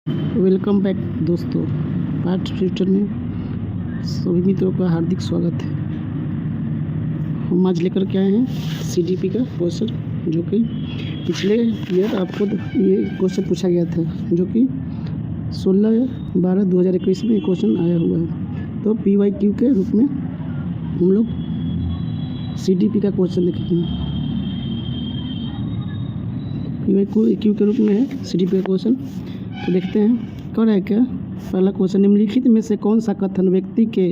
Welcome back दोस्तों। Part tutor में सभी मित्रों का हार्दिक स्वागत है। हम आज लेकर के आए हैं सीडीपी का क्वेश्चन, जो कि पिछले ईयर आपको ये क्वेश्चन पूछा गया था, जो कि 16/12/2021 में क्वेश्चन आया हुआ है। तो PYQ के रूप में हम लोग सीडीपी का क्वेश्चन देखेंगे। PYQ के रूप में है सीडीपी का क्वेश्चन। तो देखते हैं कौन है क्या। पहला क्वेश्चन, निम्नलिखित में से कौन सा कथन व्यक्ति के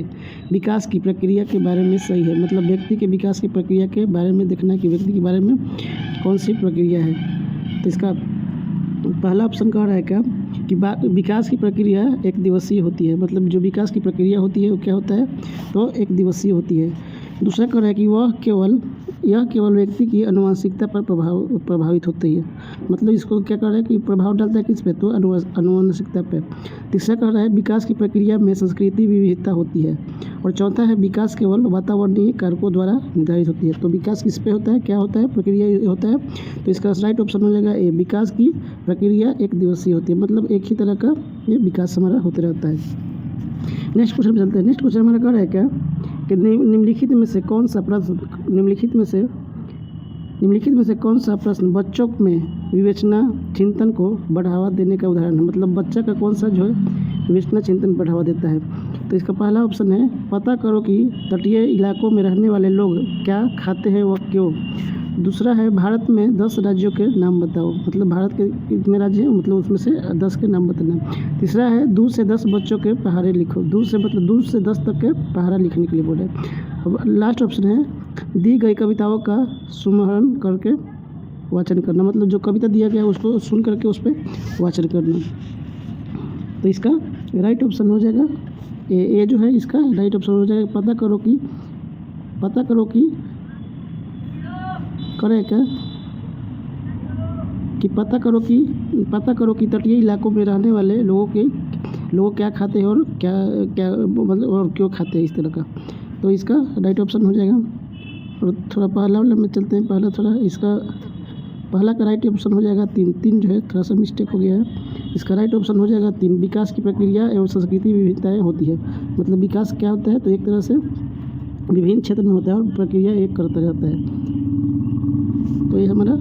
विकास की प्रक्रिया के बारे में सही है। मतलब व्यक्ति के विकास की प्रक्रिया के बारे में देखना है कि व्यक्ति के बारे में कौन सी प्रक्रिया है। तो इसका पहला ऑप्शन कह रहा है क्या कि विकास की प्रक्रिया एक दिवसीय होती है। मतलब जो विकास की प्रक्रिया होती है वो क्या होता है, तो एक दिवसीय होती है। दूसरा कह रहा है कि यह केवल व्यक्ति की आनुवंशिकता पर प्रभावित होती है। मतलब इसको क्या कर रहा है कि प्रभाव डालता है किस पे, तो आनुवंशिकता पे। तीसरा कह रहा है विकास की प्रक्रिया में संस्कृति विविधता होती है। और चौथा है विकास केवल वातावरणीय कारकों द्वारा निर्धारित होती है। तो विकास किस पे होता है, क्या होता है, प्रक्रिया होता है। तो इसका राइट ऑप्शन हो जाएगा ए, विकास की प्रक्रिया एक दिवसीय होती है। मतलब एक ही तरह का ये विकास हमारा होते रहता है। नेक्स्ट क्वेश्चन चलते हैं। नेक्स्ट क्वेश्चन हमारा कह रहा है क्या कि निम्नलिखित में से कौन सा प्रश्न बच्चों में विवेचना चिंतन को बढ़ावा देने का उदाहरण है। मतलब बच्चा का कौन सा जो है विवेचना चिंतन बढ़ावा देता है। तो इसका पहला ऑप्शन है, पता करो कि तटीय इलाकों में रहने वाले लोग क्या खाते हैं व क्यों। दूसरा है, भारत में 10 राज्यों के नाम बताओ। मतलब भारत के कितने राज्य हैं, मतलब उसमें से 10 के नाम बताना। तीसरा है, 2 से 10 बच्चों के पहाड़े लिखो। 2 से 10 तक के पहाड़ा लिखने के लिए बोले। अब लास्ट ऑप्शन है, दी गई कविताओं का सुमरण करके वाचन करना। मतलब जो कविता दिया गया उसको सुन करके उस पर वाचन करना। तो इसका राइट ऑप्शन हो जाएगा ए जो है इसका राइट ऑप्शन हो जाएगा। पता करो कि तटीय इलाकों में रहने वाले लोग क्या खाते हैं और क्या मतलब और क्यों खाते हैं, इस तरह का। तो इसका राइट ऑप्शन हो जाएगा। और थोड़ा पहला वाला में चलते हैं। पहला का राइट ऑप्शन हो जाएगा 3 जो है थोड़ा सा मिस्टेक हो गया है। इसका राइट ऑप्शन हो जाएगा 3, विकास की प्रक्रिया एवं संस्कृति विविधताएँ होती है। मतलब विकास क्या होता है, तो एक तरह से विभिन्न क्षेत्र में होता है और प्रक्रिया एक करता रहता है। तो ये हमारा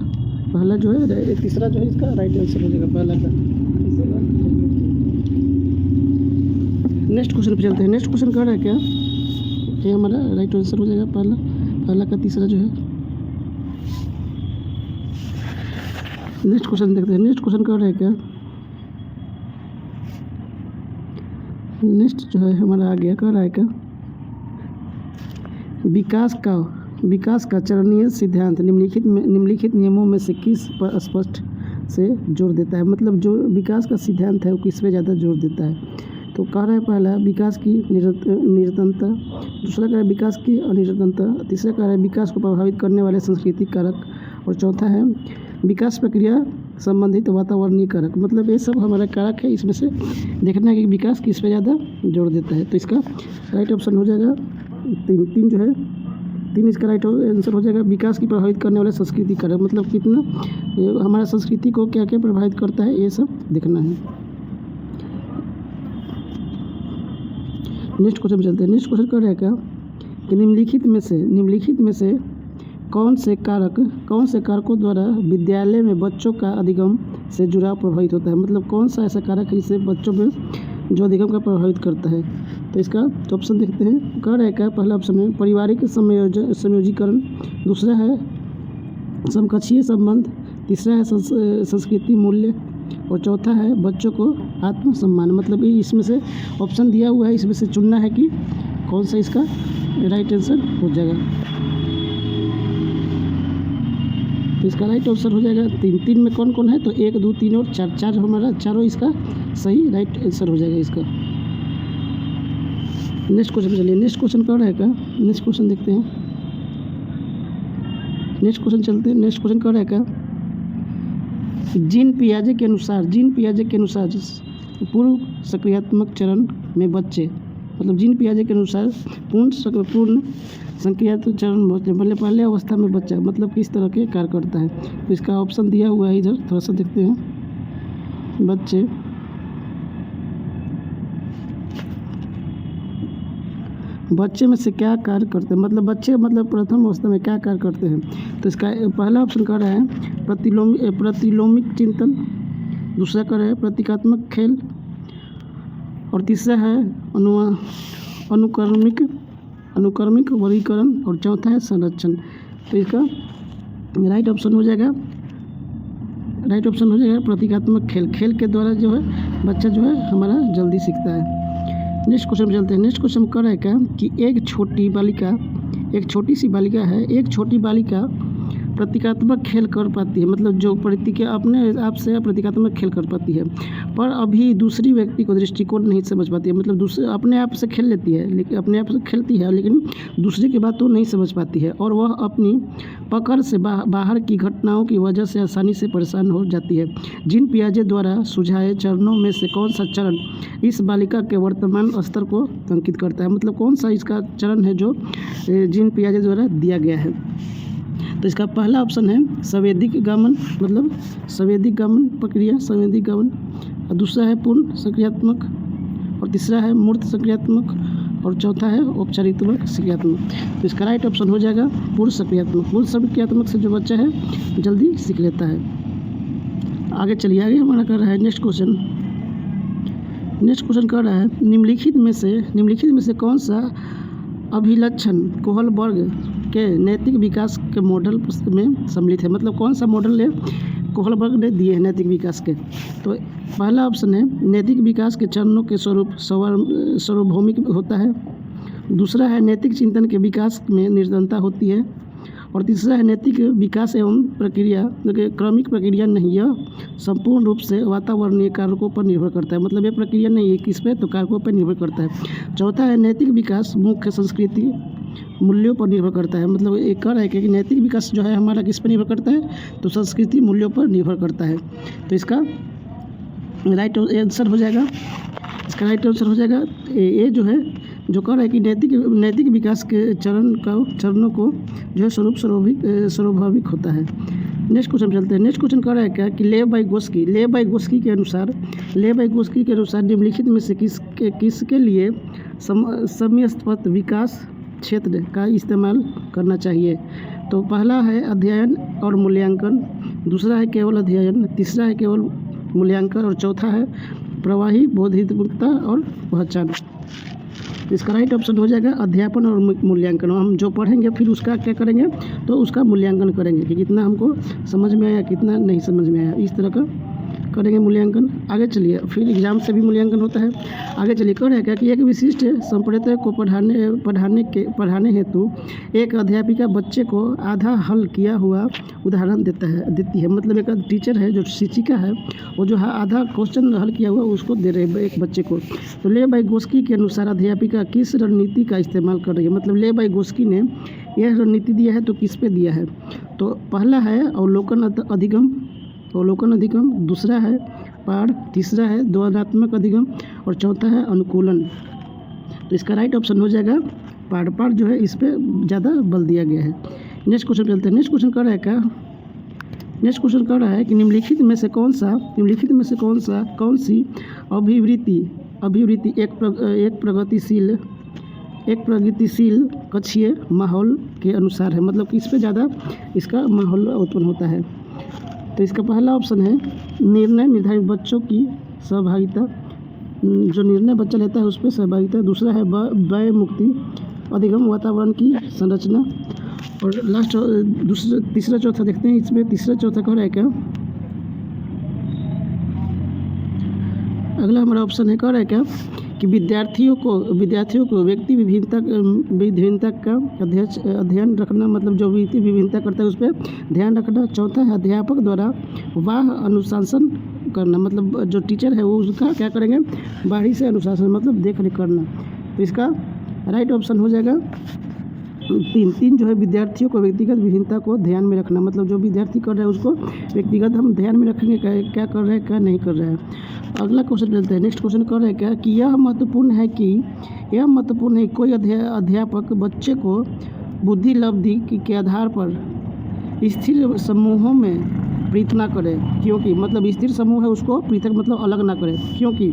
पहला जो है, तीसरा जो है इसका राइट आंसर हो जाएगा पहला का। नेक्स्ट क्वेश्चन पे चलते हैं। नेक्स्ट क्वेश्चन कह रहा है क्या, ये हमारा राइट आंसर हो जाएगा पहला का तीसरा जो है। नेक्स्ट क्वेश्चन देखते हैं। नेक्स्ट क्वेश्चन कह रहा है क्या, नेक्स्ट जो है हमारा आ गया, कह रहा है क्या विकास का चरणीय सिद्धांत निम्नलिखित नियमों में से किस पर स्पष्ट से जोर देता है। मतलब जो विकास का सिद्धांत है वो किस पे ज़्यादा जोर देता है। तो कह रहा है पहला, विकास की निरंतरता। दूसरा कह रहा है विकास की अनिरंतरता। तीसरा कह रहा है विकास को प्रभावित करने वाले सांस्कृतिक कारक। और चौथा है विकास प्रक्रिया संबंधित वातावरणीय कारक। मतलब ये सब हमारा कारक है, इसमें से देखना है कि विकास किस पे ज़्यादा जोर देता है। तो इसका राइट ऑप्शन हो जाएगा 3 जो है 3 इसका राइट आंसर हो जाएगा। विकास की प्रभावित करने वाले संस्कृति कारक, मतलब कितना हमारा संस्कृति को क्या क्या प्रभावित करता है, ये सब देखना है। नेक्स्ट क्वेश्चन पे चलते हैं। नेक्स्ट क्वेश्चन कर रहा है क्या कि निम्नलिखित में से कौन से कारकों द्वारा विद्यालय में बच्चों का अधिगम से जुड़ाव प्रभावित होता है। मतलब कौन सा ऐसा कारक है जिससे बच्चों में जो अधिगम का प्रभावित करता है। तो इसका ऑप्शन देखते हैं। कह रहा है क्या, पहला ऑप्शन है पारिवारिक संयोजीकरण। दूसरा है समकक्षीय संबंध। तीसरा है संस्कृति मूल्य। और चौथा है बच्चों को आत्मसम्मान। मतलब ये इसमें से ऑप्शन दिया हुआ है, इसमें से चुनना है कि कौन सा इसका राइट आंसर हो जाएगा। तो इसका राइट आंसर हो जाएगा 3 में कौन कौन है, तो 1, 2, 3 और 4 हमारा चारों इसका सही राइट आंसर हो जाएगा इसका। नेक्स्ट क्वेश्चन चलिए। नेक्स्ट क्वेश्चन कह रहा है क्या, नेक्स्ट क्वेश्चन देखते हैं। नेक्स्ट क्वेश्चन चलते हैं। नेक्स्ट क्वेश्चन कह रहा है क्या, जीन पियाजे के अनुसार पूर्व सक्रियात्मक चरण में बच्चे, मतलब जीन पियाजे के अनुसार पूर्ण संक्रियात्मक चरण मतलब पहले अवस्था में बच्चा मतलब किस तरह के कार्य करता है। तो इसका ऑप्शन दिया हुआ है इधर, थोड़ा सा देखते हैं। बच्चे बच्चे में से क्या कार्य करते हैं, मतलब बच्चे मतलब प्रथम अवस्था में क्या कार्य करते हैं। तो इसका पहला ऑप्शन कह रहा है प्रतिलोमिक चिंतन, दूसरा कह रहा है प्रतीकात्मक खेल, और तीसरा है अनुक्रमिक वर्गीकरण, और चौथा है संरक्षण। तो इसका राइट ऑप्शन हो जाएगा प्रतीकात्मक खेल। खेल के द्वारा जो है बच्चा जो है हमारा जल्दी सीखता है। नेक्स्ट क्वेश्चन में चलते हैं। नेक्स्ट क्वेश्चन कर रहा है क्या कि एक छोटी सी बालिका है, एक छोटी बालिका प्रतीकात्मक खेल कर पाती है, मतलब जो अपने आप से प्रतीकात्मक खेल कर पाती है, पर अभी दूसरी व्यक्ति को दृष्टिकोण नहीं समझ पाती है। मतलब दूसरे अपने आप से खेल लेती है, लेकिन अपने आप से खेलती है, लेकिन दूसरे की बात तो नहीं समझ पाती है, और वह अपनी पकड़ से बाहर की घटनाओं की वजह से आसानी से परेशान हो जाती है। जीन पियाजे द्वारा सुझाए चरणों में से कौन सा चरण इस बालिका के वर्तमान स्तर को अंकित करता है। मतलब कौन सा इसका चरण है जो जीन पियाजे द्वारा दिया गया है। तो इसका पहला ऑप्शन है संवेदिक गमन, मतलब संवेदिक गमन प्रक्रिया, संवेदिक गमन, और दूसरा है पूर्ण सक्रियात्मक, और तीसरा है मूर्त सक्रियात्मक, और चौथा है औपचारिकत्मक सक्रियात्मक। तो इसका राइट ऑप्शन हो जाएगा पूर्ण सक्रियात्मक। पूर्ण सक्रियात्मक से जो बच्चा है जल्दी सीख लेता है। आगे चलिए, आगे हमारा कर रहा है नेक्स्ट क्वेश्चन कर रहा है निम्नलिखित में से कौन सा अभिलक्षण कोहलबर्ग के नैतिक विकास के मॉडल में सम्मिलित है। मतलब कौन सा मॉडल है कोहलबर्ग ने दिए हैं नैतिक विकास के। तो पहला ऑप्शन है नैतिक विकास के चरणों के स्वरूप सार्वभौमिक होता है, दूसरा है नैतिक चिंतन के विकास में निरंतरता होती है, और तीसरा है नैतिक विकास एवं प्रक्रिया क्रमिक प्रक्रिया नहीं, यह संपूर्ण रूप से वातावरणीय कारकों पर निर्भर करता है। मतलब ये प्रक्रिया नहीं है किस पे, तो कारकों पर निर्भर करता है। चौथा है नैतिक विकास मुख्य संस्कृति मूल्यों पर निर्भर करता है। मतलब एक कह रहा है कि नैतिक विकास जो है हमारा किस पर निर्भर करता है, तो संस्कृति मूल्यों पर निर्भर करता है। तो इसका राइट आंसर हो जाएगा, ये जो है जो कह रहा है कि नैतिक विकास के चरणों को जो है स्वाभाविक होता है। नेक्स्ट क्वेश्चन चलते हैं। नेक्स्ट क्वेश्चन कह रहा है क्या कि लेव बाई गोस्की के अनुसार निम्नलिखित में से किसके लिए समयस्पत विकास क्षेत्र का इस्तेमाल करना चाहिए। तो पहला है अध्ययन और मूल्यांकन, दूसरा है केवल अध्ययन, तीसरा है केवल मूल्यांकन, और चौथा है प्रवाही बौद्धिकता और पहचान। इसका राइट ऑप्शन हो जाएगा अध्यापन और मूल्यांकन। हम जो पढ़ेंगे फिर उसका क्या करेंगे, तो उसका मूल्यांकन करेंगे कि कितना हमको समझ में आया, कितना नहीं समझ में आया, इस तरह का करेंगे मूल्यांकन। आगे चलिए, फिर एग्जाम से भी मूल्यांकन होता है। आगे चलिए, कह रहा है क्या कि एक विशिष्ट संप्रदाय को पढ़ाने हेतु एक अध्यापिका बच्चे को आधा हल किया हुआ उदाहरण देती है। मतलब एक टीचर है जो शिक्षिका है, वो जो है आधा क्वेश्चन हल किया हुआ उसको दे रहे हैं एक बच्चे को। तो ले बाई गोस्की के अनुसार अध्यापिका किस रणनीति का इस्तेमाल कर रही है। मतलब ले बाई गोस्की ने यह रणनीति दिया है तो किस पे दिया है। तो पहला है अवलोकन अधिगम, दूसरा है पाठ, तीसरा है द्वंद्वात्मक अधिगम, और चौथा है अनुकूलन। तो इसका राइट ऑप्शन हो जाएगा पाठ जो है इस पे ज़्यादा बल दिया गया है। नेक्स्ट क्वेश्चन चलते हैं। नेक्स्ट क्वेश्चन कर रहा है कि निम्नलिखित में से कौन सी अभिवृत्ति एक प्रगतिशील कक्षीय माहौल के अनुसार है। मतलब कि इस पे ज़्यादा इसका माहौल उत्पन्न होता है। तो इसका पहला ऑप्शन है निर्णय निर्धारित बच्चों की सहभागिता, जो निर्णय बच्चा लेता है उस पर सहभागिता, दूसरा है व्यय मुक्ति अधिगम वातावरण की संरचना, और लास्ट तीसरा चौथा देखते हैं। इसमें तीसरा चौथा कह रहा है क्या, अगला हमारा ऑप्शन है कह रहा है क्या कि विद्यार्थियों को व्यक्ति विभिन्नता का अध्ययन रखना। मतलब जो व्यक्ति विभिन्नता करता है उस पर ध्यान रखना। चौथा है अध्यापक द्वारा वाह अनुशासन करना। मतलब जो टीचर है वो उसका क्या करेंगे, बाहरी से अनुशासन मतलब देख रेख करना। तो इसका राइट ऑप्शन हो जाएगा तीन जो है विद्यार्थियों को व्यक्तिगत विभिन्नता को ध्यान में रखना। मतलब जो विद्यार्थी कर रहा है उसको व्यक्तिगत हम ध्यान में रखेंगे क्या कर रहा है क्या नहीं कर रहा है। अगला क्वेश्चन चलते हैं। नेक्स्ट क्वेश्चन कर रहा है क्या कि यह महत्वपूर्ण है कि कोई अध्यापक बच्चे को बुद्धि लब्धि के आधार पर स्थिर समूहों में पृथक ना करे। क्योंकि मतलब स्थिर समूह है उसको पृथक मतलब अलग ना करे, क्योंकि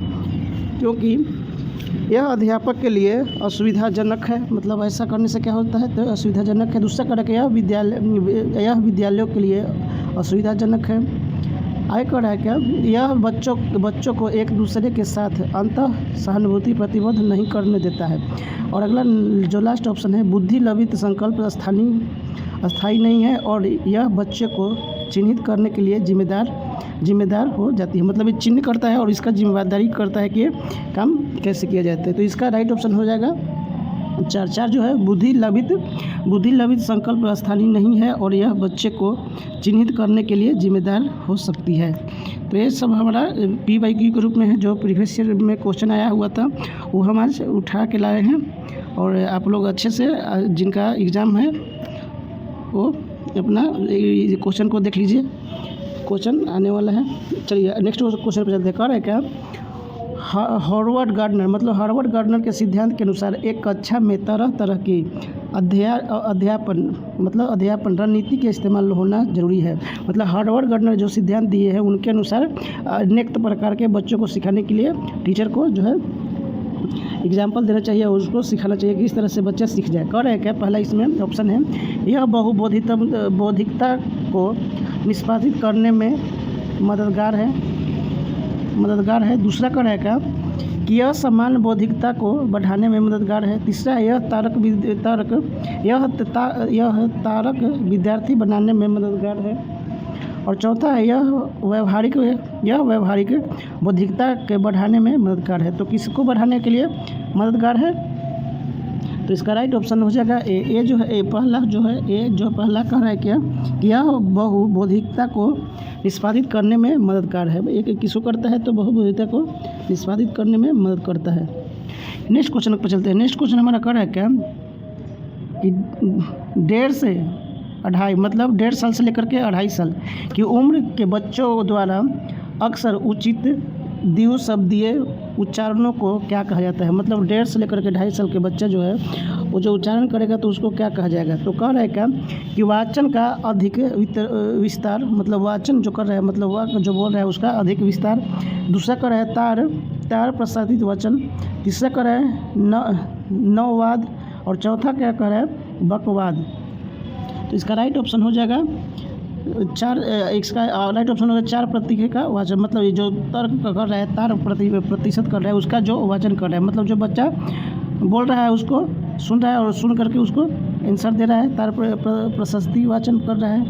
यह अध्यापक के लिए असुविधाजनक है, मतलब ऐसा करने से क्या होता है तो असुविधाजनक है। दूसरा कारक यह विद्यालयों के लिए असुविधाजनक है। आगे कर रहा है क्या, यह बच्चों को एक दूसरे के साथ अंतः सहानुभूति प्रतिबद्ध नहीं करने देता है। और अगला जो लास्ट ऑप्शन है, बुद्धि लभित संकल्प स्थायी नहीं है और यह बच्चे को चिन्हित करने के लिए जिम्मेदार हो जाती है। मतलब ये चिन्ह करता है और इसका जिम्मेदारी करता है कि ये काम कैसे किया जाता है। तो इसका राइट ऑप्शन हो जाएगा 4 जो है, बुद्धि लभित संकल्प स्थानीय नहीं है और यह बच्चे को चिन्हित करने के लिए जिम्मेदार हो सकती है। तो ये सब हमारा PYQ के रूप में है, जो प्रीवियस ईयर में क्वेश्चन आया हुआ था वो हम आज उठा के लाए हैं। और आप लोग अच्छे से जिनका एग्ज़ाम है वो अपना क्वेश्चन को देख लीजिए, क्वेश्चन आने वाला है। चलिए नेक्स्ट क्वेश्चन पर चलते हैं। कर है क्या, हार्वर्ड गार्डनर के सिद्धांत के अनुसार एक कक्षा में तरह तरह की अध्यापन रणनीति के इस्तेमाल होना जरूरी है। मतलब हार्वर्ड गार्डनर जो सिद्धांत दिए हैं उनके अनुसार अनेक प्रकार के बच्चों को सिखाने के लिए टीचर को जो है एग्जाम्पल देना चाहिए और उसको सिखाना चाहिए कि इस तरह से बच्चा सीख जाए। कर है क्या, पहला इसमें ऑप्शन है, यह बहुबौद्धिकता को निष्पादित करने में मददगार है। दूसरा कर है क्या, कि यह समान बौद्धिकता को बढ़ाने में मददगार है। तीसरा है, यह तारक विद्यार्थी बनाने में मददगार है। और चौथा है, यह व्यवहारिक बौद्धिकता के बढ़ाने में मददगार है। तो किसको बढ़ाने के लिए मददगार है, तो इसका राइट ऑप्शन हो जाएगा ए जो है, पहला कह रहा है क्या, कि यह बहुबौद्धिकता को निष्पादित करने में मददगार है। एक किसको करता है तो बहुबौद्धिकता को निष्पादित करने में मदद करता है। नेक्स्ट क्वेश्चन पर चलते हैं। नेक्स्ट क्वेश्चन हमारा कर रहा है क्या, कि 1.5 से 2.5 मतलब 1.5 साल से लेकर के 2.5 साल की उम्र के बच्चों द्वारा अक्सर उचित द्विशब्दीय उच्चारणों को क्या कहा जाता है। मतलब 1.5 से लेकर के 2.5 साल के बच्चा जो है वो जो उच्चारण करेगा तो उसको क्या कहा जाएगा। तो कह रहा है क्या, कि वाचन का अधिक विस्तार, मतलब वाचन जो कर रहा है, मतलब वाक्य जो बोल रहा है उसका अधिक विस्तार। दूसरा कर रहा है तार प्रसादित वचन। तीसरा कर रहा है नववाद। और चौथा क्या कर रहा है, बकवाद। तो इसका राइट ऑप्शन हो जाएगा 4, इसका राइट ऑप्शन होगा 4 प्रतीक का वाचन। मतलब ये जो तर्क कर रहा है, तार प्रतिशत कर रहा है, उसका जो वाचन कर रहा है, मतलब जो बच्चा बोल रहा है उसको सुन रहा है और सुन करके उसको आंसर दे रहा है, तार प्रशस्ति वाचन कर रहा है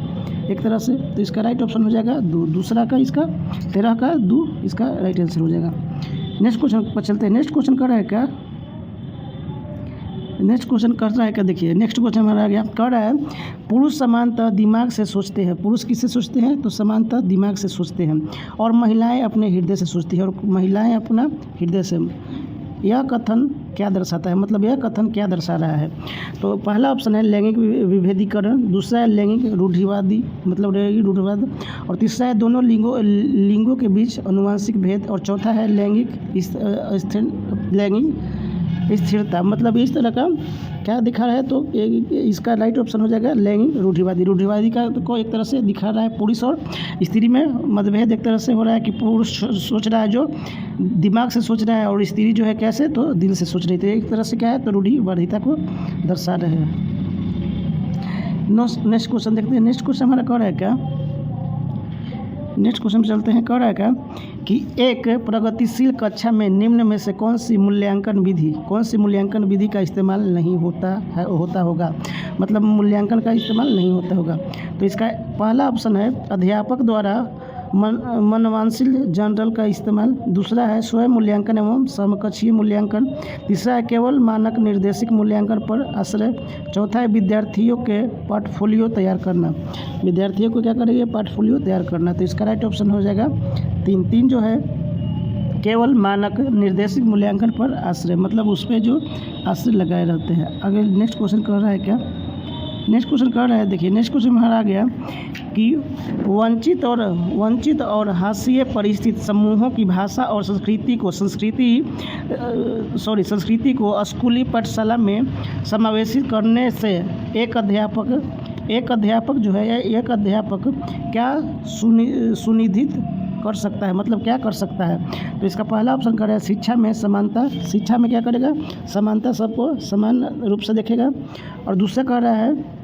एक तरह से। तो इसका राइट ऑप्शन हो जाएगा दूसरा का, इसका 13 का 2 इसका राइट आंसर हो जाएगा। नेक्स्ट क्वेश्चन पर चलते हैं। नेक्स्ट क्वेश्चन कर रहा है क्या, देखिए नेक्स्ट क्वेश्चन हमारा आ गया। कर रहा है, पुरुष समानतः दिमाग से सोचते हैं। पुरुष किससे सोचते हैं, तो समानतः दिमाग से सोचते हैं। और महिलाएं अपने हृदय से सोचती हैं, और महिलाएं अपना हृदय से। यह कथन क्या दर्शाता है, मतलब यह कथन क्या दर्शा रहा है। तो पहला ऑप्शन है लैंगिक विभेदीकरण। दूसरा है लैंगिक रूढ़िवादी, मतलब लैंगिक रूढ़िवाद। और तीसरा है दोनों लिंगों के बीच अनुवांशिक भेद। और चौथा है लैंगिक स्थिरता। मतलब इस तरह का क्या दिखा रहा है, तो इसका राइट ऑप्शन हो जाएगा लैंगिक रूढ़िवादी। रूढ़िवादी का को एक तरह से दिखा रहा है पुरुष और स्त्री में मतभेद एक तरह से हो रहा है, कि पुरुष सोच रहा है जो दिमाग से सोच रहा है और स्त्री जो है कैसे, तो दिल से सोच रही थी। एक तरह से क्या है, तो रूढ़िवादिता को दर्शा रहे हैं। नेक्स्ट क्वेश्चन देखते हैं। नेक्स्ट क्वेश्चन हमारा कह रहा है क्या, नेक्स्ट क्वेश्चन चलते हैं। कह रहा है क्या, कि एक प्रगतिशील कक्षा में निम्न में से कौन सी मूल्यांकन विधि का इस्तेमाल नहीं होता होगा। मतलब मूल्यांकन का इस्तेमाल नहीं होता होगा। तो इसका पहला ऑप्शन है अध्यापक द्वारा मनवांशिक जनरल का इस्तेमाल। दूसरा है स्वयं मूल्यांकन एवं समकक्षीय मूल्यांकन। तीसरा है केवल मानक निर्देशिक मूल्यांकन पर आश्रय। चौथा है विद्यार्थियों के पोर्टफोलियो तैयार करना। विद्यार्थियों को क्या करेंगे, पोर्टफोलियो तैयार करना। तो इसका राइट ऑप्शन हो जाएगा 3 जो है केवल मानक निर्देशिक मूल्यांकन पर आश्रय, मतलब उस पर जो आश्रय लगाए रहते हैं। अगर नेक्स्ट क्वेश्चन कर रहा है क्या, नेक्स्ट क्वेश्चन कर रहा है, देखिए नेक्स्ट क्वेश्चन हमारा आ गया कि वंचित और हाशिए परिस्थित समूहों की भाषा और संस्कृति को स्कूली पाठशाला में समावेशित करने से एक अध्यापक क्या कर सकता है, मतलब क्या कर सकता है। तो इसका पहला ऑप्शन कर रहा है शिक्षा में समानता, शिक्षा में क्या करेगा, समानता, सबको समान रूप से देखेगा। और दूसरा कह रहा है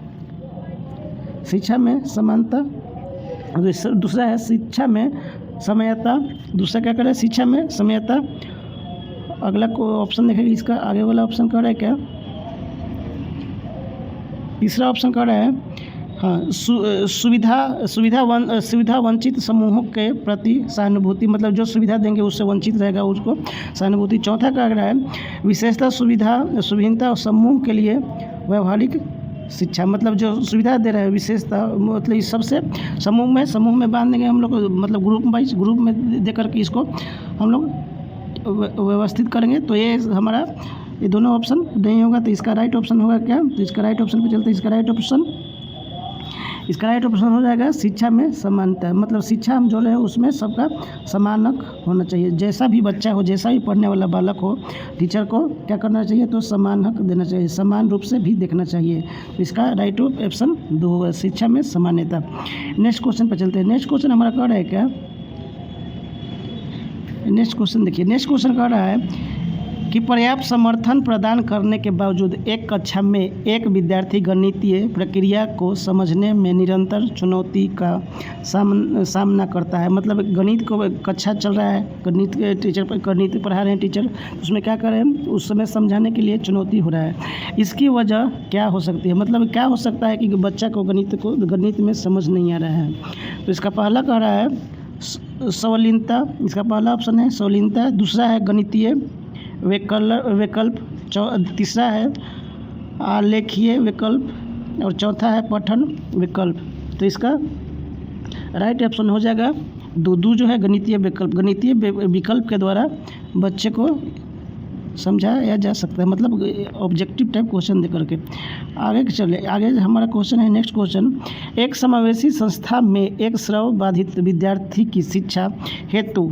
शिक्षा में समानता, दूसरा है शिक्षा में समयता, दूसरा क्या करे, शिक्षा में समयता। अगला को ऑप्शन देखेगा, इसका आगे वाला ऑप्शन कह रहा है क्या, तीसरा ऑप्शन कह रहा है हाँ सुविधा वंचित समूहों के प्रति सहानुभूति, मतलब जो सुविधा देंगे उससे वंचित रहेगा उसको सहानुभूति। चौथा कह रहा है विशेषता सुविधा और समूह के लिए व्यवहारिक शिक्षा, मतलब जो सुविधा दे रहे हैं विशेषता, मतलब इस सबसे समूह में बांध देंगे हम लोग, मतलब ग्रुप में दे करके इसको हम लोग व्यवस्थित करेंगे। तो ये हमारा ये दोनों ऑप्शन नहीं होगा, तो इसका राइट ऑप्शन होगा क्या, तो इसका राइट ऑप्शन पे चलते हैं। इसका राइट ऑप्शन हो जाएगा शिक्षा में समानता, मतलब शिक्षा हम जो रहे हैं उसमें सबका समान हक होना चाहिए। जैसा भी बच्चा हो, जैसा भी पढ़ने वाला बालक हो, टीचर को क्या करना चाहिए, तो समान हक देना चाहिए, समान रूप से भी देखना चाहिए। तो इसका राइट ऑप्शन 2 होगा, शिक्षा में समानता। नेक्स्ट क्वेश्चन पर चलते हैं। नेक्स्ट क्वेश्चन हमारा कह रहा है क्या, नेक्स्ट क्वेश्चन देखिए, नेक्स्ट क्वेश्चन कह रहा है कि पर्याप्त समर्थन प्रदान करने के बावजूद एक कक्षा में एक विद्यार्थी गणितीय प्रक्रिया को समझने में निरंतर चुनौती का सामना करता है। मतलब गणित को कक्षा चल रहा है, गणित पढ़ा रहे हैं टीचर, उसमें क्या करें, उस समय समझाने के लिए चुनौती हो रहा है। इसकी वजह क्या हो सकती है, मतलब क्या हो सकता है कि बच्चा को गणित में समझ नहीं आ रहा है। तो इसका पहला कह रहा है संलग्नता, इसका पहला ऑप्शन है संलग्नता, दूसरा है गणितीय विकल्प, तीसरा है आलेखीय विकल्प और चौथा है पठन विकल्प। तो इसका राइट ऑप्शन हो जाएगा दो जो है गणितीय विकल्प के द्वारा बच्चे को समझाया जा सकता है, मतलब ऑब्जेक्टिव टाइप क्वेश्चन दे करके। आगे चले, आगे हमारा क्वेश्चन है नेक्स्ट क्वेश्चन, एक समावेशी संस्था में एक श्रव बाधित विद्यार्थी की शिक्षा हेतु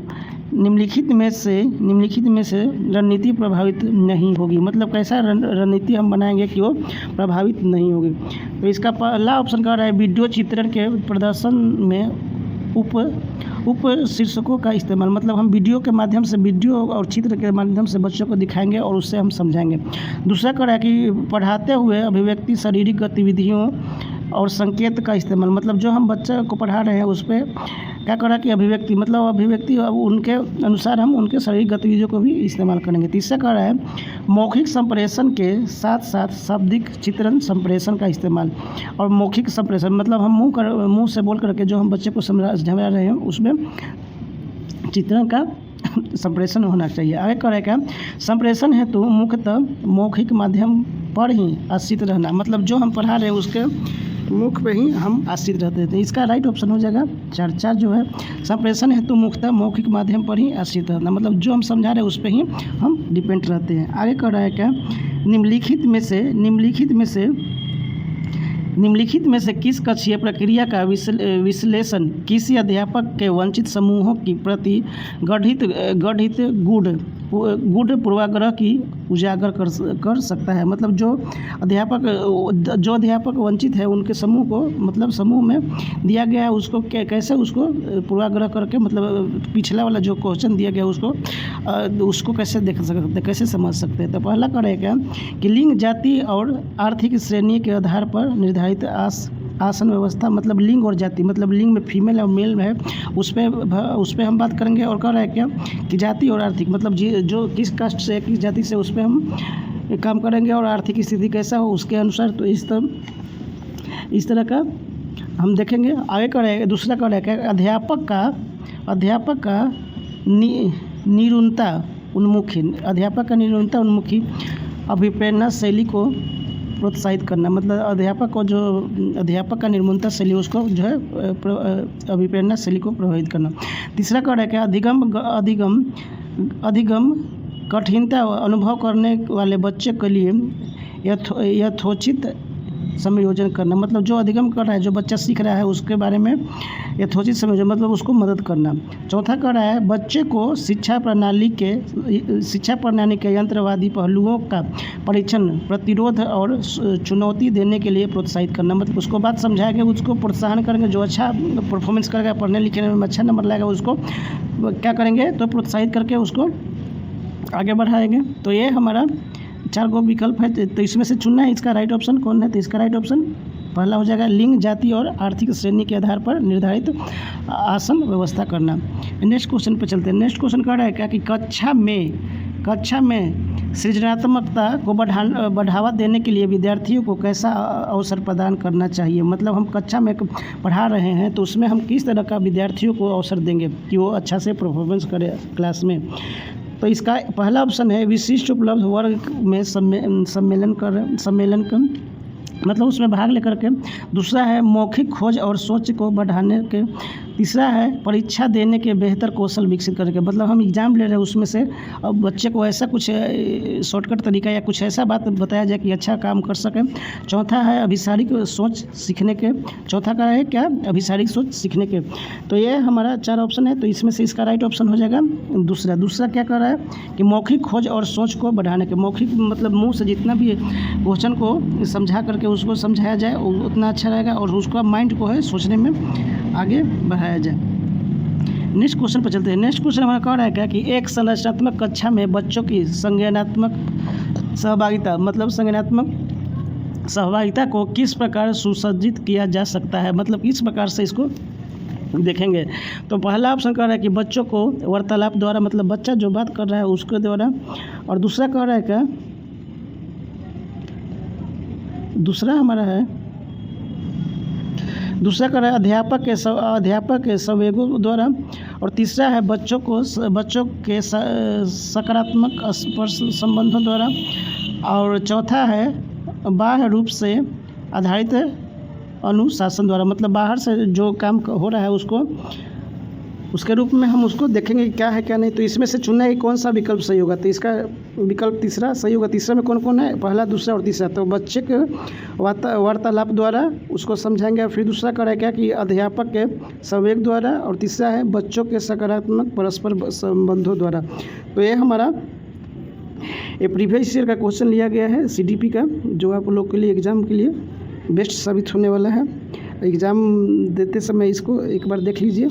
निम्नलिखित में से रणनीति प्रभावित नहीं होगी, मतलब कैसा रणनीति हम बनाएंगे कि वो प्रभावित नहीं होगी। तो इसका पहला ऑप्शन कह रहा है वीडियो चित्रण के प्रदर्शन में उप शीर्षकों का इस्तेमाल, मतलब हम वीडियो के माध्यम से, वीडियो और चित्र के माध्यम से बच्चों को दिखाएंगे और उससे हम समझाएंगे। दूसरा कह रहा है कि पढ़ाते हुए अभिव्यक्ति, शारीरिक गतिविधियों और संकेत का इस्तेमाल, मतलब जो हम बच्चे को पढ़ा रहे हैं उस पर क्या करा कि अभिव्यक्ति, मतलब अभिव्यक्ति उनके अनुसार हम उनके शारीरिक गतिविधियों को भी इस्तेमाल करेंगे। तीसरा कह रहा है मौखिक संप्रेषण के साथ साथ शाब्दिक चित्रण संप्रेषण का इस्तेमाल। और मौखिक संप्रेषण मतलब हम मुंह से बोल करके जो हम बच्चे को समझा रहे हैं उसमें चित्रण का संप्रेषण होना चाहिए। आगे कह रहा है क्या, संप्रेषण हेतु मुख्यतः मौखिक माध्यम पर ही आश्रित रहना, मतलब जो हम पढ़ा रहे हैं उसके मुख पे ही हम आश्रित रहते थे। इसका राइट ऑप्शन हो जाएगा 4 जो है, संप्रेषण हेतु मुख्यतः मौखिक माध्यम पर ही आश्रित रहना, मतलब जो हम समझा रहे हैं उस पर ही हम डिपेंड रहते हैं। आगे कह रहा है क्या, निम्नलिखित में से किस कक्षीय प्रक्रिया का विश्लेषण किसी अध्यापक के वंचित समूहों की प्रति गठित गूढ़ पूर्वाग्रह की उजागर कर सकता है, मतलब जो अध्यापक वंचित है उनके समूह को, मतलब समूह में दिया गया है उसको कैसे उसको पूर्वाग्रह करके, मतलब पिछला वाला जो क्वेश्चन दिया गया उसको कैसे देख सकते, कैसे समझ सकते हैं। तो पहला करेगा कि लिंग, जाति और आर्थिक श्रेणी के आधार पर निर्धारित आसन व्यवस्था, मतलब लिंग और जाति, मतलब लिंग में फीमेल और मेल है उस पर हम बात करेंगे। और कह रहा है क्या कि जाति और आर्थिक, मतलब जो किस कास्ट से किस जाति से उस पर हम काम करेंगे और आर्थिक स्थिति कैसा हो उसके अनुसार। तो इस तरह का हम देखेंगे। आगे कह रहे हैं, दूसरा कह रहा है क्या, अध्यापक का निरुणता उन्मुखी अभिप्रेरणा शैली को प्रोत्साहित करना, मतलब अध्यापक का निर्ममता शैली उसको जो है अभिप्रेरणा शैली को प्रभावित करना। तीसरा कह रहा है क्या, अधिगम कठिनता अनुभव करने वाले बच्चे के लिए यथोचित समायोजन करना, मतलब जो अधिगम कर रहा है, जो बच्चा सीख रहा है उसके बारे में यथोचित समायोजन, मतलब उसको मदद करना। चौथा कह रहा है बच्चे को शिक्षा प्रणाली के यंत्रवादी पहलुओं का परीक्षण, प्रतिरोध और चुनौती देने के लिए प्रोत्साहित करना, मतलब उसको बात समझाएंगे, उसको प्रोत्साहन करेंगे, जो अच्छा परफॉर्मेंस करेगा, पढ़ने लिखने में अच्छा नंबर लाएगा, उसको क्या करेंगे तो प्रोत्साहित करके उसको आगे बढ़ाएंगे। तो ये हमारा 4 गो विकल्प है, तो इसमें से चुनना है इसका राइट ऑप्शन कौन है। तो इसका राइट ऑप्शन पहला हो जाएगा लिंग, जाति और आर्थिक श्रेणी के आधार पर निर्धारित आसन व्यवस्था करना। नेक्स्ट क्वेश्चन पे चलते हैं। नेक्स्ट क्वेश्चन कह रहा है क्या कि कक्षा में सृजनात्मकता को बढ़ावा देने के लिए विद्यार्थियों को कैसा अवसर प्रदान करना चाहिए, मतलब हम कक्षा में पढ़ा रहे हैं तो उसमें हम किस तरह का विद्यार्थियों को अवसर देंगे कि वो अच्छा से परफॉर्मेंस करे क्लास में। तो इसका पहला ऑप्शन है विशिष्ट उपलब्ध वर्ग में सम्मेलन कर मतलब उसमें भाग लेकर के। दूसरा है मौखिक खोज और सोच को बढ़ाने के। तीसरा है परीक्षा देने के बेहतर कौशल विकसित करके, मतलब हम एग्ज़ाम ले रहे हैं उसमें से अब बच्चे को ऐसा कुछ शॉर्टकट तरीका या कुछ ऐसा बात बताया जाए कि अच्छा काम कर सके। चौथा है अभिसारिक सोच सीखने के। चौथा का है क्या अभिसारिक सोच सीखने के। तो ये हमारा 4 ऑप्शन है, तो इसमें से इसका राइट ऑप्शन हो जाएगा दूसरा क्या कर रहा है कि मौखिक खोज और सोच को बढ़ाने के। मौखिक मतलब मुँह से जितना भी क्वेश्चन को समझा करके उसको समझाया जाए उतना अच्छा रहेगा और उसका माइंड को है सोचने में आगे बढ़ाया जाए। नेक्स्ट क्वेश्चन पर चलते हैं। नेक्स्ट क्वेश्चन हमारा कह रहा है क्या कि एक संरचनात्मक कक्षा में बच्चों की संज्ञानात्मक सहभागिता, मतलब संज्ञानात्मक सहभागिता को किस प्रकार सुसज्जित किया जा सकता है, मतलब इस प्रकार से इसको देखेंगे। तो पहला ऑप्शन कह रहा है कि बच्चों को वार्तालाप द्वारा, मतलब बच्चा जो बात कर रहा है उसके द्वारा। और दूसरा कह रहा है क्या, दूसरा कह रहा है अध्यापक के संवेगों द्वारा। और तीसरा है बच्चों के सकारात्मक स्पर्श संबंधों द्वारा। और चौथा है बाह्य रूप से आधारित अनुशासन द्वारा, मतलब बाहर से जो काम हो रहा है उसके रूप में हम उसको देखेंगे क्या है क्या नहीं। तो इसमें से चुनना है कौन सा विकल्प सही होगा। तो इसका विकल्प तीसरा सही होगा। तीसरा में कौन कौन है, पहला, दूसरा और तीसरा। तो बच्चे के वार्तालाप द्वारा उसको समझाएंगे। फिर दूसरा कह रहा है क्या कि अध्यापक के संवेग द्वारा। और तीसरा है बच्चों के सकारात्मक परस्पर संबंधों द्वारा। तो ये हमारा ये प्रीवियस ईयर का क्वेश्चन लिया गया है CDP का, जो आप लोग के लिए एग्ज़ाम के लिए बेस्ट साबित होने वाला है। एग्ज़ाम देते समय इसको एक बार देख लीजिए,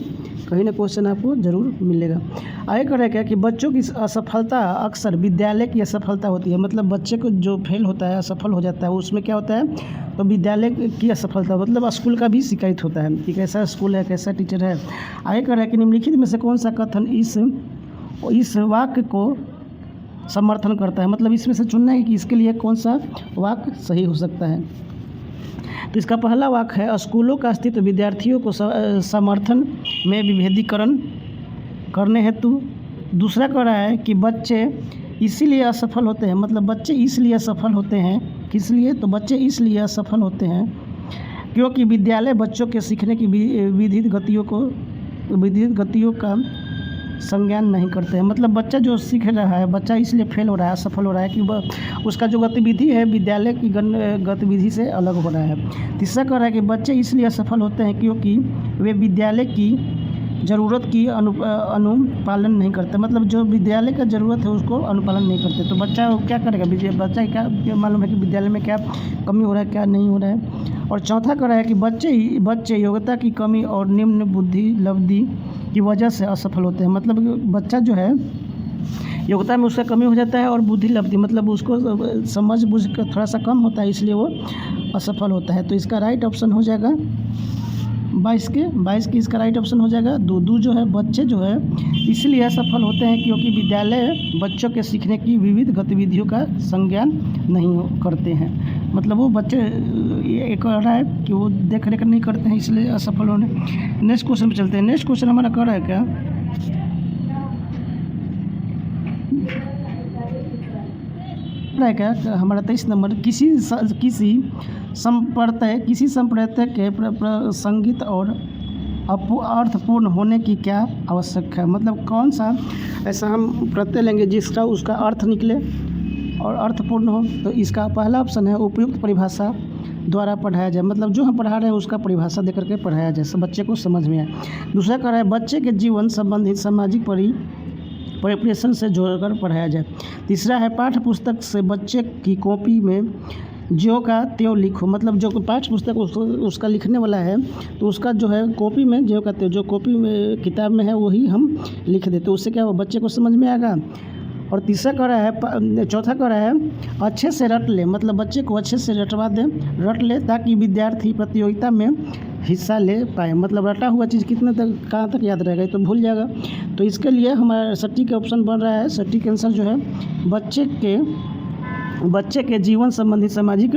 कहीं ना क्वेश्चन आपको ज़रूर मिलेगा। आगे कर रहा है क्या कि बच्चों की असफलता अक्सर विद्यालय की असफलता होती है, मतलब बच्चे को जो फेल होता है, असफल हो जाता है, उसमें क्या होता है तो विद्यालय की असफलता, मतलब स्कूल का भी शिकायत होता है कि कैसा स्कूल है, कैसा टीचर है। आगे कर रहा है कि निम्नलिखित में से कौन सा कथन इस वाक्य को समर्थन करता है, मतलब इसमें से चुनना है कि इसके लिए कौन सा वाक्य सही हो सकता है। तो इसका पहला वाक्य है स्कूलों का अस्तित्व विद्यार्थियों को समर्थन में विभेदीकरण करने हेतु। दूसरा कह रहा है कि बच्चे इसीलिए असफल होते हैं, मतलब बच्चे इसलिए असफल होते हैं, किस लिए तो बच्चे इसलिए असफल होते हैं क्योंकि विद्यालय बच्चों के सीखने की विधित गतियों का संज्ञान नहीं करते हैं, मतलब बच्चा जो सीख रहा है, बच्चा इसलिए फेल हो रहा है, असफल हो रहा है कि उसका जो गतिविधि है विद्यालय की गतिविधि से अलग हो रहा है। तीसरा कह रहा है कि बच्चे इसलिए असफल होते हैं क्योंकि वे विद्यालय की ज़रूरत की अनुपालन नहीं करते, मतलब जो विद्यालय का ज़रूरत है उसको अनुपालन नहीं करते। तो बच्चा क्या करेगा, बच्चा क्या मालूम है कि विद्यालय में क्या कमी हो रहा है, क्या नहीं हो रहा है। और चौथा कह रहा है कि बच्चे योग्यता की कमी और निम्न बुद्धि लब्धि की वजह से असफल होते हैं, मतलब बच्चा जो है योग्यता में उसका कमी हो जाता है और बुद्धि लब्धि, मतलब उसको समझ बुझ कर थोड़ा सा कम होता है, इसलिए वो असफल होता है। तो इसका राइट ऑप्शन हो जाएगा 22 की इसका राइट ऑप्शन हो जाएगा। दो जो है बच्चे जो है इसलिए असफल होते हैं क्योंकि विद्यालय बच्चों के सीखने की विविध गतिविधियों का संज्ञान नहीं करते हैं, मतलब वो बच्चे ये कह रहा है कि वो देख रेख नहीं करते हैं इसलिए असफल होने। नेक्स्ट क्वेश्चन पे चलते हैं। नेक्स्ट क्वेश्चन हमारा कह रहा है क्या हमारा 23 नंबर, किसी संप्रदाय के संगीत और अर्थपूर्ण होने की क्या आवश्यक है, मतलब कौन सा ऐसा हम प्रत्यय लेंगे जिसका उसका अर्थ निकले और अर्थपूर्ण हो। तो इसका पहला ऑप्शन है उपयुक्त परिभाषा, द्वारा पढ़ाया जाए, मतलब जो हम पढ़ा रहे हैं उसका परिभाषा देकर के पढ़ाया जाए, सब बच्चे को समझ में आए। दूसरा कह रहा है बच्चे के जीवन संबंधित सामाजिक परिप्रेक्षण से जोड़कर पढ़ाया जाए। तीसरा है पाठ्य पुस्तक से बच्चे की कॉपी में ज्यों का त्यों लिखो, मतलब जो पाठ्य पुस्तक उसका लिखने वाला है तो उसका जो है कॉपी में ज्यों का त्यों, जो कॉपी में किताब में है वही हम लिख देते, उससे क्या हो बच्चे को समझ में आएगा। और तीसरा कह रहा है, चौथा कह रहा है अच्छे से रट ले, मतलब बच्चे को अच्छे से रटवा दें, रट ले ताकि विद्यार्थी प्रतियोगिता में हिस्सा ले पाए। मतलब रटा हुआ चीज़ कितने तक कहाँ तक याद रहेगा, तो भूल जाएगा। तो इसके लिए हमारा सटीक ऑप्शन बन रहा है, सटीक आंसर जो है बच्चे के जीवन संबंधी सामाजिक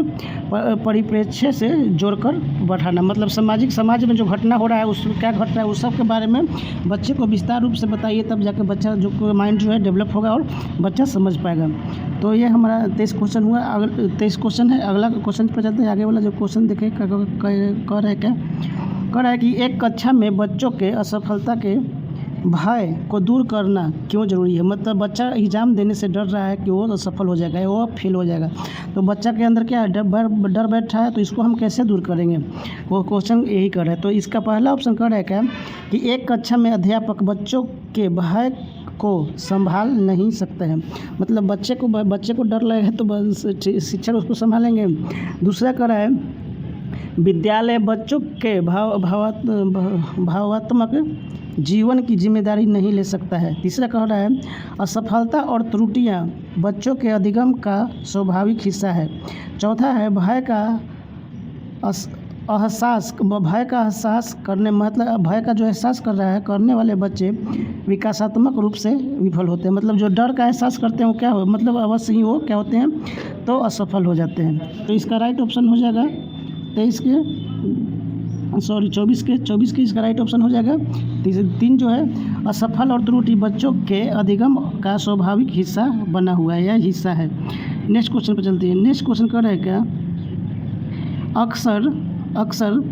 परिप्रेक्ष्य से जोड़कर बढ़ाना, मतलब समाज में जो घटना हो रहा है, उस क्या घट रहा है उस सब के बारे में बच्चे को विस्तार रूप से बताइए, तब जाकर बच्चा जो माइंड जो है डेवलप होगा और बच्चा समझ पाएगा। तो ये हमारा 23 क्वेश्चन हुआ, 23 क्वेश्चन है। अगला क्वेश्चन पर चलते हैं, आगे वाला जो क्वेश्चन देखें कह रहा है क्या, कह रहा है कि एक कक्षा में बच्चों के असफलता के भय को दूर करना क्यों ज़रूरी है। मतलब बच्चा एग्ज़ाम देने से डर रहा है कि वो असफल हो जाएगा, वो फेल हो जाएगा, तो बच्चा के अंदर क्या डर बैठा है, तो इसको हम कैसे दूर करेंगे, वो क्वेश्चन यही कर रहा है। तो इसका पहला ऑप्शन कर रहा है क्या कि एक कक्षा में अध्यापक बच्चों के भय को संभाल नहीं सकते हैं, मतलब बच्चे को डर लगेगा तो शिक्षक उसको संभालेंगे। दूसरा कर रहा है विद्यालय बच्चों के भावात्मक जीवन की जिम्मेदारी नहीं ले सकता है। तीसरा कह रहा है असफलता और त्रुटियां बच्चों के अधिगम का स्वाभाविक हिस्सा है। चौथा है भय का एहसास करने, मतलब भय का जो एहसास कर रहा है करने वाले बच्चे विकासात्मक रूप से विफल होते हैं, मतलब जो डर का एहसास करते हैं वो क्या हो, मतलब अवश्य ही वो क्या होते हैं तो असफल हो जाते हैं। तो इसका राइट ऑप्शन हो जाएगा 24 के इसका राइट ऑप्शन हो जाएगा। 3 जो है असफल और त्रुटि बच्चों के अधिगम का स्वाभाविक हिस्सा बना हुआ है, यह हिस्सा है। नेक्स्ट क्वेश्चन पर चलते हैं। नेक्स्ट क्वेश्चन कर रहा है क्या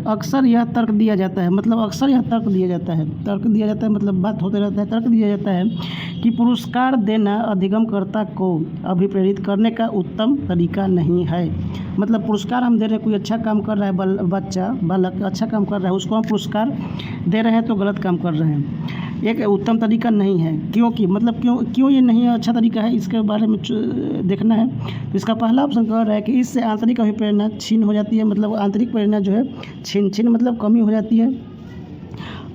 अक्सर यह तर्क दिया जाता है, मतलब अक्सर यह तर्क दिया जाता है, मतलब बात होते रहता है, तर्क दिया जाता है कि पुरस्कार देना अधिगमकर्ता को अभिप्रेरित करने का उत्तम तरीका नहीं है। मतलब पुरस्कार हम दे रहे हैं, कोई अच्छा काम कर रहा है बालक अच्छा काम कर रहा है, उसको हम पुरस्कार दे रहे हैं तो गलत काम कर रहे हैं, एक उत्तम तरीका नहीं है। क्योंकि मतलब क्यों ये नहीं अच्छा तरीका है, इसके बारे में देखना है। तो इसका पहला ऑप्शन कह रहा है कि इससे आंतरिक अभिप्रेरणा छीन हो जाती है, मतलब आंतरिक प्रेरणा जो है छीन मतलब कमी हो जाती है।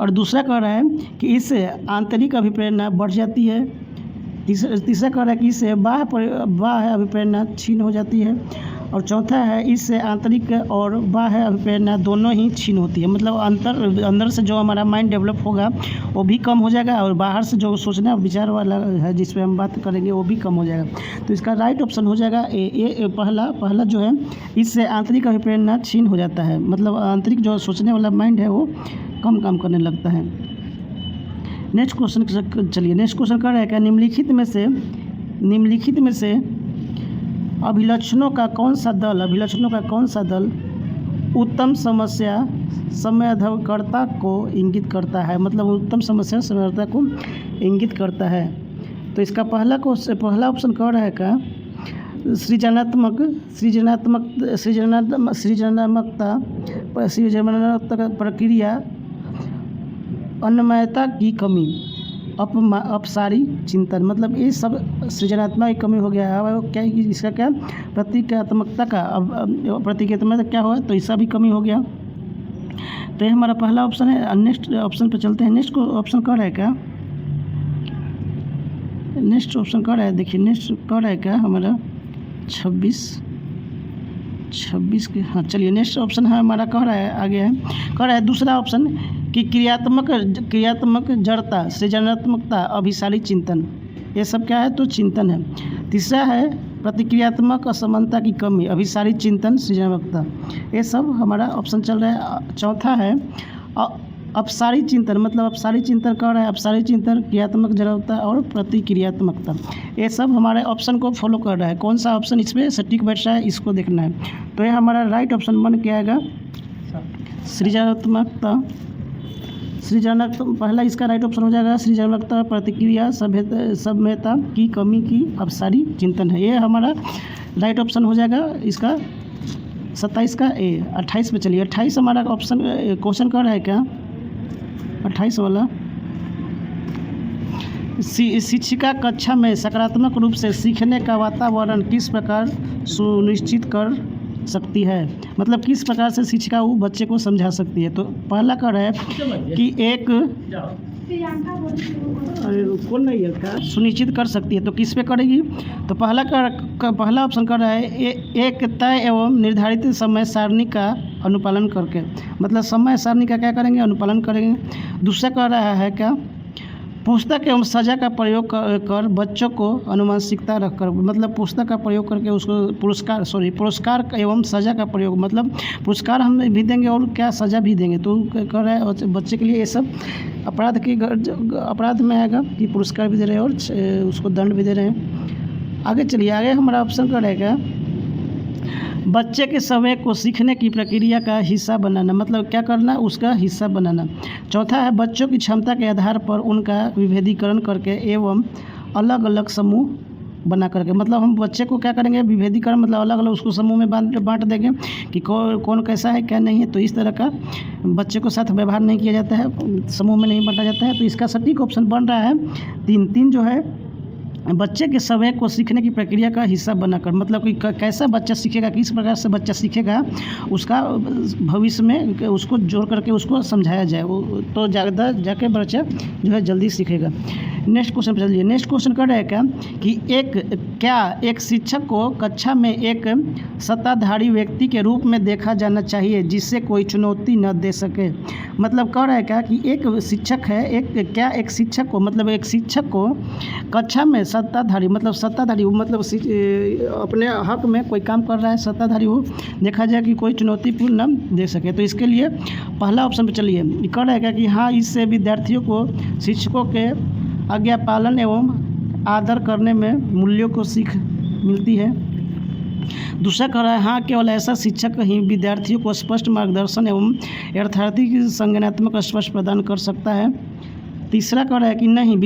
और दूसरा कह रहा है कि इससे आंतरिक अभिप्रेरणा बढ़ जाती है। तीसरा कह रहा है कि इससे बाह्य अभिप्रेरणा छीन हो जाती है। और चौथा है इससे आंतरिक और बाह्य अभिप्रेरणा दोनों ही छीन होती है, मतलब अंदर से जो हमारा माइंड डेवलप होगा वो भी कम हो जाएगा, और बाहर से जो सोचना विचार वाला है जिस पे हम बात करेंगे वो भी कम हो जाएगा। तो इसका राइट ऑप्शन हो जाएगा ए पहला जो है इससे आंतरिक अभिप्रेरणा छीन हो जाता है, मतलब आंतरिक जो सोचने वाला माइंड है वो कम काम करने लगता है। नेक्स्ट क्वेश्चन चलिए, नेक्स्ट क्वेश्चन कर रहा है क्या निम्नलिखित में से अभिलक्षणों का कौन सा दल उत्तम समस्या समाधानकर्ता को इंगित करता है, मतलब उत्तम समस्या समाधानकर्ता को इंगित करता है। तो इसका पहला ऑप्शन कह रहा है का सृजनात्मकता प्रक्रिया, अनमयता की कमी, अपसारी चिंतन, मतलब ये सब सृजनात्मक की कमी हो गया है। क्या इसका क्या प्रतीकात्मकता क्या हुआ, तो इसका भी कमी हो गया। तो ये हमारा पहला ऑप्शन है। नेक्स्ट ऑप्शन पे चलते हैं। नेक्स्ट ऑप्शन कह रहा है क्या, नेक्स्ट ऑप्शन कह रहा है, देखिए नेक्स्ट कह रहा है क्या हमारा 26 के, हाँ चलिए नेक्स्ट ऑप्शन है हमारा कह रहा है आगे है, कह रहा है दूसरा ऑप्शन कि क्रियात्मक जड़ता, सृजनात्मकता, अभिसारी चिंतन, ये सब क्या है तो चिंतन है। तीसरा है प्रतिक्रियात्मक असमानता की कमी, अभिसारी चिंतन, सृजनात्मकता, ये सब हमारा ऑप्शन चल रहा है। चौथा है अपसारी चिंतन, मतलब अपसारी चिंतन कह रहा है, अपसारी चिंतन, क्रियात्मक जड़ता और प्रतिक्रियात्मकता, ये सब हमारे ऑप्शन को फॉलो कर रहा है। कौन सा ऑप्शन इसमें सटीक बैठ रहा है इसको देखना है। तो ये हमारा राइट ऑप्शन बन के आएगा सृजनात्मकता, पहला इसका राइट ऑप्शन हो जाएगा सृजनात्मकता, प्रतिक्रिया, सभ्यता की कमी की अपसारी चिंतन है, ये हमारा राइट ऑप्शन हो जाएगा इसका 27 का ए। 28 पे चलिए, 28 हमारा ऑप्शन क्वेश्चन कर रहा है क्या 28 वाला, शिक्षिका कक्षा में सकारात्मक रूप से सीखने का वातावरण किस प्रकार सुनिश्चित कर सकती है, मतलब किस प्रकार से शिक्षिका वो बच्चे को समझा सकती है। तो पहला कर है कि एक कौन नहीं है का सुनिश्चित कर सकती है, तो किस पे करेगी, तो पहला ऑप्शन कर रहा है एक तय एवं निर्धारित समय सारणी का अनुपालन करके, मतलब समय सारणी का क्या करेंगे, अनुपालन करेंगे। दूसरा कर रहा है क्या, पुस्तक एवं सजा का प्रयोग कर बच्चों को अनुमानसिकता रखकर, मतलब पुस्तक का प्रयोग करके उसको पुरस्कार एवं सजा का प्रयोग, मतलब पुरस्कार हम भी देंगे और क्या सजा भी देंगे। तो कर रहा है बच्चे के लिए ये सब अपराध में आएगा कि पुरस्कार भी दे रहे हैं और उसको दंड भी दे रहे हैं। आगे चलिए, आगे हमारा ऑप्शन का रहेगा बच्चे के समय को सीखने की प्रक्रिया का हिस्सा बनाना, मतलब क्या करना, उसका हिस्सा बनाना। चौथा है बच्चों की क्षमता के आधार पर उनका विभेदीकरण करके एवं अलग अलग समूह बना करके, मतलब हम बच्चे को क्या करेंगे, विभेदीकरण मतलब अलग अलग उसको समूह में बांट देंगे कि कौन कैसा है क्या नहीं है। तो इस तरह का बच्चे को साथ व्यवहार नहीं किया जाता है, समूह में नहीं बांटा जाता है। तो इसका सटीक ऑप्शन बन रहा है 3 जो है बच्चे के समय को सीखने की प्रक्रिया का हिस्सा बनाकर, मतलब कि कैसा बच्चा सीखेगा, किस प्रकार से बच्चा सीखेगा, उसका भविष्य में उसको जोड़ करके उसको समझाया जाए, वो तो ज़्यादा जाके बच्चा जो है जल्दी सीखेगा। नेक्स्ट क्वेश्चन पर चलिए। नेक्स्ट क्वेश्चन कर रहा है क्या कि एक शिक्षक को कक्षा में एक सत्ताधारी व्यक्ति के रूप में देखा जाना चाहिए जिससे कोई चुनौती न दे सके, मतलब कह रहा है क्या कि एक शिक्षक है, एक शिक्षक को, मतलब एक शिक्षक को कक्षा में सत्ताधारी मतलब अपने हक में कोई काम कर रहा है, सत्ताधारी हो देखा जाए कि कोई चुनौतीपूर्ण न दे सके। तो इसके लिए पहला ऑप्शन पे चलिए, कह रहा है कि हाँ, इससे विद्यार्थियों को शिक्षकों के आज्ञा पालन एवं आदर करने में मूल्यों को सीख मिलती है। दूसरा कह रहा है हाँ, केवल ऐसा शिक्षक ही विद्यार्थियों को स्पष्ट मार्गदर्शन एवं यथार्थी संज्ञानात्मक स्पर्श प्रदान कर सकता है। तीसरा कह रहा है कि नहीं,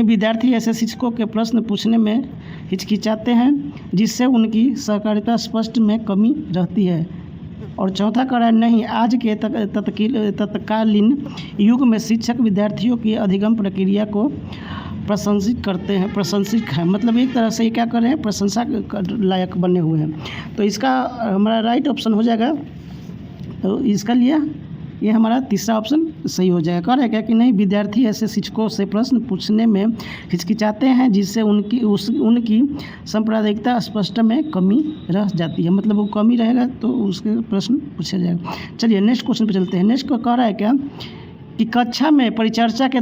विद्यार्थी ऐसे शिक्षकों के प्रश्न पूछने में हिचकिचाते हैं जिससे उनकी सहकारिता स्पष्ट में कमी रहती है। और चौथा कह रहा है नहीं, आज के तत्कालीन युग में शिक्षक विद्यार्थियों की अधिगम प्रक्रिया को प्रशंसित है, मतलब एक तरह से ये क्या कर रहे हैं, प्रशंसा लायक बने हुए हैं। तो इसका हमारा राइट ऑप्शन हो जाएगा, तो इसका लिए ये हमारा तीसरा ऑप्शन सही हो जाएगा। कह रहा है क्या कि नहीं, विद्यार्थी ऐसे शिक्षकों से प्रश्न पूछने में हिचकिचाते हैं जिससे उनकी सांप्रदायिकता स्पष्ट में कमी रह जाती है, मतलब वो कमी रहेगा तो उसके प्रश्न पूछा जाएगा। चलिए नेक्स्ट क्वेश्चन पे चलते हैं। नेक्स्ट को कह रहा है क्या कि कक्षा में परिचर्चा के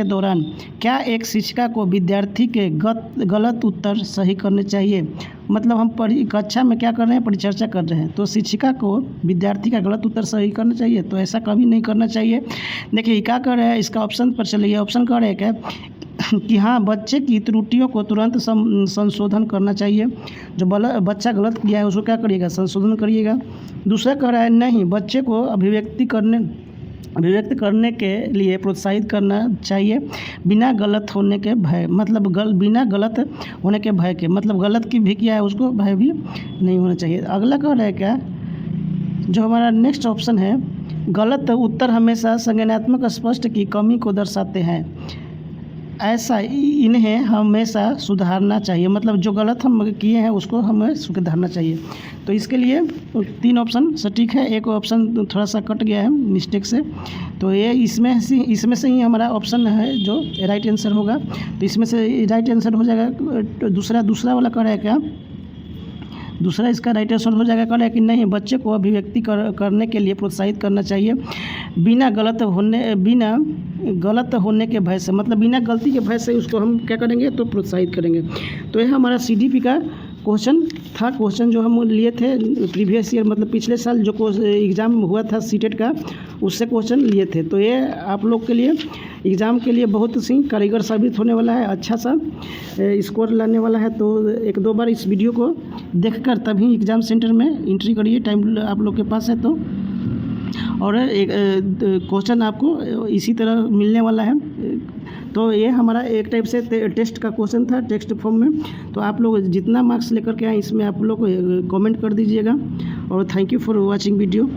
दौरान क्या एक शिक्षिका को विद्यार्थी के गलत उत्तर सही करने चाहिए, मतलब हम कक्षा में क्या कर रहे हैं, परिचर्चा कर रहे हैं, तो शिक्षिका को विद्यार्थी का गलत उत्तर सही करना चाहिए, तो ऐसा कभी नहीं करना चाहिए। देखिए क्या कर रहे हैं, इसका ऑप्शन पर चलिए। ऑप्शन कर रहे हैं क्या कि हाँ, बच्चे की त्रुटियों को तुरंत संशोधन करना चाहिए, जो बच्चा गलत किया है उसको क्या करिएगा, संशोधन करिएगा। दूसरा कह रहा है नहीं, बच्चे को अभिव्यक्त करने के लिए प्रोत्साहित करना चाहिए बिना गलत होने के भय, मतलब बिना गलत होने के भय के, मतलब गलत की भी किया है उसको भय भी नहीं होना चाहिए। अगला कह रहा है क्या, जो हमारा नेक्स्ट ऑप्शन है, गलत उत्तर हमेशा संज्ञानात्मक स्पष्ट की कमी को दर्शाते हैं, ऐसा इन्हें हमेशा सुधारना चाहिए, मतलब जो गलत हम किए हैं उसको हमें सुधारना चाहिए। तो इसके लिए 3 ऑप्शन सटीक है, एक ऑप्शन थोड़ा सा कट गया है मिस्टेक से, तो ये इसमें से ही हमारा ऑप्शन है जो राइट आंसर होगा, तो इसमें से राइट आंसर हो जाएगा। दूसरा वाला कह रहा है क्या, दूसरा इसका राइट आंसर हो जाएगा। कह रहा है कि नहीं, बच्चे को अभिव्यक्ति करने के लिए प्रोत्साहित करना चाहिए बिना गलत होने के भय से, मतलब बिना गलती के भय से उसको हम क्या करेंगे, तो प्रोत्साहित करेंगे। तो यह हमारा CDP का क्वेश्चन जो हम लिए थे प्रीवियस ईयर, मतलब पिछले साल जो एग्ज़ाम हुआ था सीटेट का, उससे क्वेश्चन लिए थे। तो ये आप लोग के लिए एग्ज़ाम के लिए बहुत सी कारीगर साबित होने वाला है, अच्छा सा स्कोर लाने वाला है। तो 1-2 बार इस वीडियो को देखकर तभी एग्ज़ाम सेंटर में एंट्री करिए, टाइम आप लोग के पास है तो। और एक क्वेश्चन आपको इसी तरह मिलने वाला है, तो ये हमारा एक टाइप से टेस्ट का क्वेश्चन था टेक्स्ट फॉर्म में। तो आप लोग जितना मार्क्स लेकर के आए इसमें आप लोग कमेंट कर दीजिएगा। और thank you for watching video.